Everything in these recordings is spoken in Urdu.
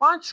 5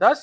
10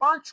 5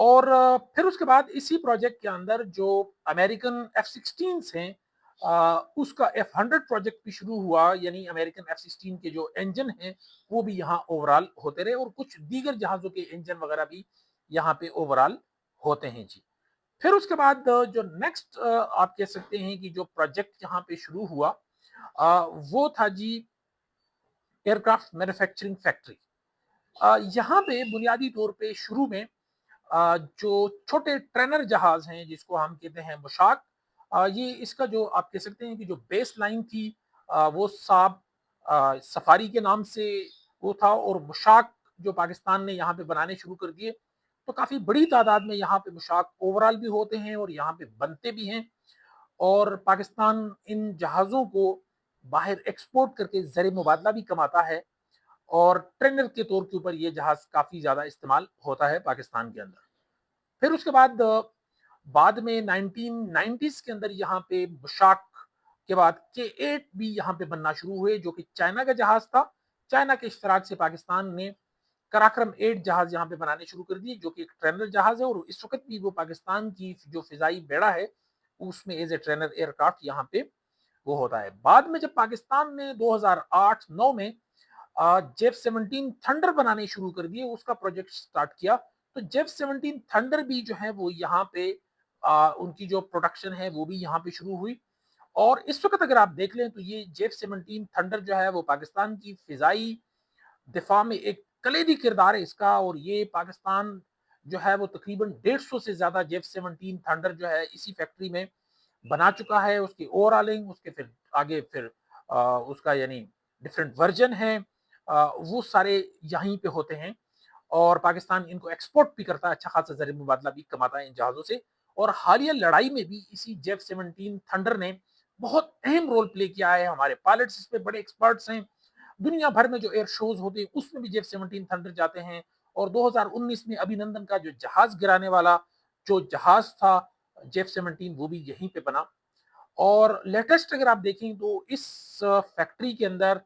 اور پھر اس کے بعد اسی پروجیکٹ کے اندر جو امریکن F-16 ہیں اس کا F-100 پروجیکٹ بھی شروع ہوا، یعنی امریکن F-16 کے جو انجن ہیں وہ بھی یہاں اوورال ہوتے رہے، اور کچھ دیگر جہازوں کے انجن وغیرہ بھی یہاں پہ اوورال ہوتے ہیں جی۔ پھر اس کے بعد جو نیکسٹ آپ کہہ سکتے ہیں کہ جو پروجیکٹ یہاں پہ شروع ہوا وہ تھا جی ایئرکرافٹ مینوفیکچرنگ فیکٹری۔ یہاں پہ بنیادی طور پہ شروع میں جو چھوٹے ٹرینر جہاز ہیں جس کو ہم کہتے ہیں مشاک، یہ اس کا جو آپ کہہ سکتے ہیں کہ جو بیس لائن تھی وہ صاب سفاری کے نام سے وہ تھا، اور مشاک جو پاکستان نے یہاں پہ بنانے شروع کر دیے، تو کافی بڑی تعداد میں یہاں پہ مشاک اوورال بھی ہوتے ہیں اور یہاں پہ بنتے بھی ہیں، اور پاکستان ان جہازوں کو باہر ایکسپورٹ کر کے زر مبادلہ بھی کماتا ہے، اور ٹرینر کے طور کے اوپر یہ جہاز کافی زیادہ استعمال ہوتا ہے پاکستان کے اندر۔ پھر اس کے بعد میں 1990s کے اندر یہاں پہ مشاک کے بعد K-8 بھی یہاں پہ بننا شروع ہوئے، جو کہ چائنا کا جہاز تھا۔ چائنا کے اشتراک سے پاکستان نے کراکرم 8 جہاز یہاں پہ بنانے شروع کر دیے، جو کہ ایک ٹرینر جہاز ہے، اور اس وقت بھی وہ پاکستان کی جو فضائی بیڑا ہے اس میں ایز اے ٹرینر ایئر کرافٹ یہاں پہ وہ ہوتا ہے۔ بعد میں جب پاکستان نے 2008-9 میں جیف 17 تھنڈر بنانے شروع کر دیے، اس کا پروجیکٹ سٹارٹ کیا، تو جیف 17 تھنڈر بھی جو ہے وہ یہاں پہ ان کی جو پروڈکشن ہے وہ بھی یہاں پہ شروع ہوئی، اور اس وقت اگر آپ دیکھ لیں تو یہ جیف 17 تھنڈر جو ہے وہ پاکستان کی فضائی دفاع میں ایک کلیدی کردار ہے اس کا، اور یہ پاکستان جو ہے وہ تقریباً 150 سے زیادہ جیف 17 تھنڈر جو ہے اسی فیکٹری میں بنا چکا ہے۔ اس کی اوورالنگ، اس کے پھر آگے پھر اس کا یعنی ڈفرینٹ ورژن ہے، وہ سارے یہیں پہ ہوتے ہیں، اور پاکستان ان کو ایکسپورٹ بھی کرتا ہے، اچھا خاصا زر مبادلہ بھی کماتا ہے ان جہازوں سے، اور حالیہ لڑائی میں بھی اسی جیف 17 تھنڈر نے بہت اہم رول پلے کیا ہے۔ ہمارے پائلٹس اس پہ بڑے ایکسپرٹس ہیں، دنیا بھر میں جو ایئر شوز ہوتے ہیں اس میں بھی جیف 17 تھنڈر جاتے ہیں، اور 2019 میں ابھی نندن کا جو جہاز گرانے والا جو جہاز تھا جیف 17 وہ بھی یہیں پہ بنا۔ اور لیٹسٹ اگر آپ دیکھیں تو اس فیکٹری کے اندر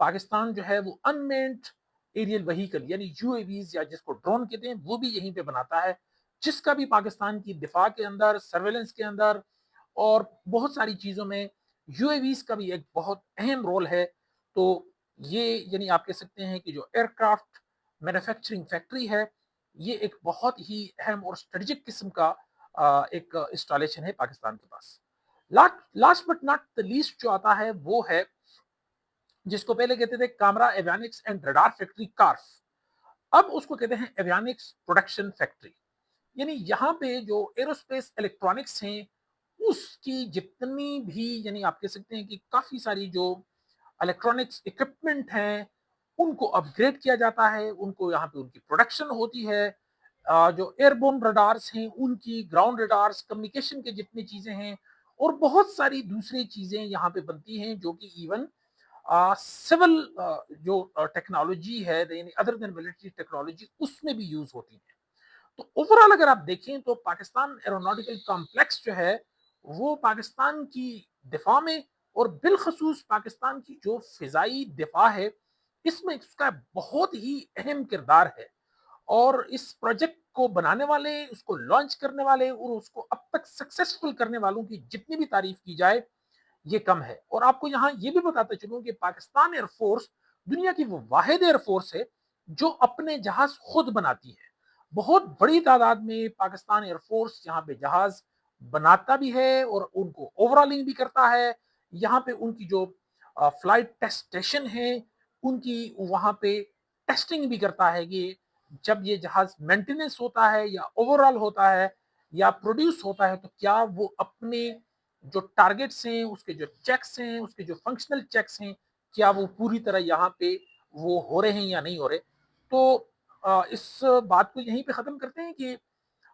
پاکستان جو ہے وہ انمینڈ ایریل وہیکل یعنی UAVs یا جس کو ڈرون کہتے ہیں وہ بھی یہیں پہ بناتا ہے، جس کا بھی پاکستان کی دفاع کے اندر، سرویلنس کے اندر اور بہت ساری چیزوں میں UAVs کا بھی ایک بہت اہم رول ہے۔ تو یہ یعنی آپ کہہ سکتے ہیں کہ جو ایئر کرافٹ مینوفیکچرنگ فیکٹری ہے یہ ایک بہت ہی اہم اور اسٹریٹجک قسم کا ایک انسٹالیشن ہے پاکستان کے پاس۔ Last but not the least جو آتا ہے وہ ہے جس کو پہلے کہتے تھے کامرا ایویانکس اینڈ ریڈار فیکٹری کارف، اب اس کو کہتے ہیں ایویانکس پروڈکشن فیکٹری، یعنی یہاں پہ جو ایروسپیس الیکٹرانکس ہیں اس کی جتنی بھی یعنی آپ کہہ سکتے ہیں کہ کافی ساری جو الیکٹرانکس اکوپمنٹ ہیں ان کو اپ گریڈ کیا جاتا ہے، ان کو یہاں پہ ان کی پروڈکشن ہوتی ہے، جو ایئر بورن ریڈارز ہیں ان کی، گراؤنڈ ریڈارز، کمیونیکیشن کے جتنی چیزیں ہیں، اور بہت ساری دوسری چیزیں یہاں پہ بنتی ہیں جو کہ ایون سول جو ٹیکنالوجی ہے یعنی ادر دین ملٹری ٹیکنالوجی اس میں بھی یوز ہوتی ہیں۔ تو اوورال اگر آپ دیکھیں تو پاکستان ایروناٹیکل کمپلیکس جو ہے وہ پاکستان کی دفاع میں، اور بالخصوص پاکستان کی جو فضائی دفاع ہے اس میں اس کا بہت ہی اہم کردار ہے، اور اس پروجیکٹ کو بنانے والے، اس کو لانچ کرنے والے اور اس کو اب تک سکسیسفل کرنے والوں کی جتنی بھی تعریف کی جائے یہ کم ہے۔ اور آپ کو یہاں یہ بھی بتاتا چلوں کہ پاکستان ایئر فورس دنیا کی وہ واحد ایئر فورس ہے جو اپنے جہاز خود بناتی ہے۔ بہت بڑی تعداد میں پاکستان ایئر فورس یہاں پہ جہاز بناتا بھی ہے اور ان کو اوورالنگ بھی کرتا ہے، یہاں پہ ان کی جو فلائٹ ٹیسٹ اسٹیشن ہے ان کی وہاں پہ ٹیسٹنگ بھی کرتا ہے کہ جب یہ جہاز مینٹیننس ہوتا ہے یا اوورال ہوتا ہے یا پروڈیوس ہوتا ہے تو کیا وہ اپنے جو ٹارگٹس ہیں، اس کے جو چیکس ہیں، اس کے جو فنکشنل چیکس ہیں، کیا وہ پوری طرح یہاں پہ وہ ہو رہے ہیں یا نہیں ہو رہے۔ تو اس بات کو یہیں پہ ختم کرتے ہیں کہ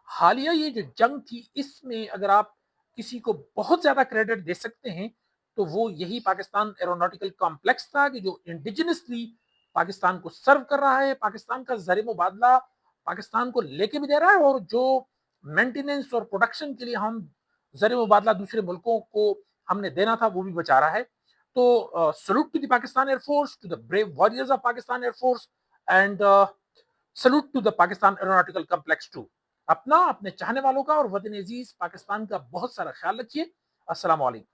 حالیہ یہ جو جنگ تھی اس میں اگر آپ کسی کو بہت زیادہ کریڈٹ دے سکتے ہیں تو وہ یہی پاکستان ایروناٹیکل کمپلیکس تھا کہ جو انڈیجنسلی پاکستان کو سرو کر رہا ہے، پاکستان کا زر مبادلہ پاکستان کو لے کے بھی دے رہا ہے، اور جو مینٹیننس اور پروڈکشن کے لیے ہم زر مبادلہ دوسرے ملکوں کو ہم نے دینا تھا وہ بھی بچا رہا ہے۔ تو salute to the Pakistan Air Force, to the brave warriors of Pakistan Air Force, and salute to the Pakistan Aeronautical Complex too. اپنا، اپنے چاہنے والوں کا اور وطن عزیز پاکستان کا بہت سارا خیال رکھیے۔ السلام علیکم۔